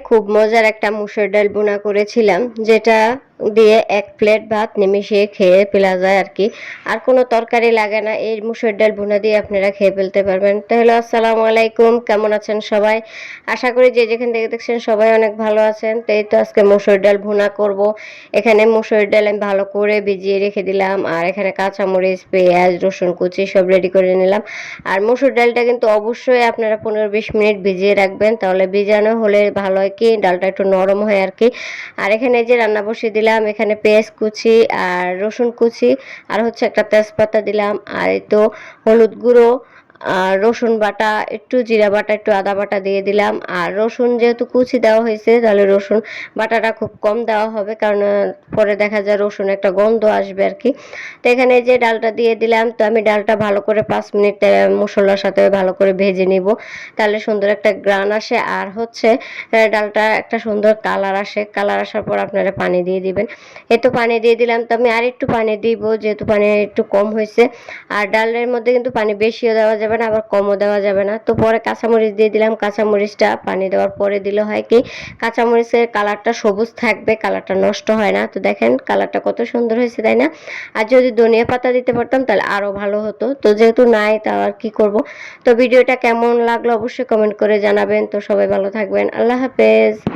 খুব মজার একটা মুসুর ডাল বোনা করেছিলাম, যেটা দিয়ে এক প্লেট ভাত নিমিশিয়ে খেয়ে ফেলা যায় আর কি। আর কোনো তরকারি লাগে না, এই মুসুর ডাল বোনা দিয়ে আপনারা খেয়ে ফেলতে পারবেন। তো হ্যালো, আসসালামু আলাইকুম, কেমন আছেন সবাই? আশা করি যে যেখান থেকে দেখছেন সবাই অনেক ভালো আছেন। তো এই তো আজকে মুসুর ডাল ভুনা করব। এখানে মুসুর ডাল আমি ভালো করে ভিজিয়ে রেখে দিলাম, আর এখানে কাঁচামরিচ, পেঁয়াজ, রসুন কুচি সব রেডি করে নিলাম। আর মুসুর ডালটা কিন্তু অবশ্যই আপনারা 15-20 মিনিট ভিজিয়ে রাখবেন, তাহলে ভিজানো হলে ভালো হয় কি ডালটা একটু নরম হয় আর কি। আর এখানে যে রান্না বসিয়ে দিলাম, এখানে পেঁয়াজ কুচি আর রসুন কুচি আর হচ্ছে একটা তেজপাতা দিলাম, আর এই তো হলুদ গুঁড়ো আর রসুন বাটা, একটু জিরা বাটা, একটু আদা বাটা দিয়ে দিলাম। আর রসুন যেহেতু কুচি দেওয়া হয়েছে, তাহলে রসুন বাটাটা খুব কম দেওয়া হবে, কারণ পরে দেখা যায় রসুন একটা গন্ধ আসবে আর কি। তো এখানে যে ডালটা দিয়ে দিলাম, তো আমি ডালটা ভালো করে 5 মিনিট মশলার সাথে ভালো করে ভেজে নিব, তাহলে সুন্দর একটা গ্রান আসে। আর হচ্ছে ডালটা একটা সুন্দর কালার আসে, কালার আসার পর আপনারা পানি দিয়ে দিবেন। এই তো পানি দিয়ে দিলাম, তো আমি আর একটু পানি দিব, যেহেতু পানি একটু কম হয়েছে। আর ডালের মধ্যে কিন্তু পানি বেশিও দেওয়া যাবে না, আবার কমও দেওয়া যাবে না। তো পরে কাঁচামরিচ দিয়ে দিলাম, কাঁচামরিচটা পানি দেওয়ার পরে দিলে হয় কি কাঁচামরিচের কালারটা সবুজ থাকবে, কালারটা নষ্ট হয় না। তো দেখেন কালারটা কত সুন্দর হয়েছে, তাই না? আর যদি ধনিয়া পাতা দিতে পারতাম তাহলে আরও ভালো হতো, তো যেহেতু নাই তা আর কি করব। তো ভিডিওটা কেমন লাগলো অবশ্যই কমেন্ট করে জানাবেন। তো সবাই ভালো থাকবেন, আল্লাহ হাফেজ।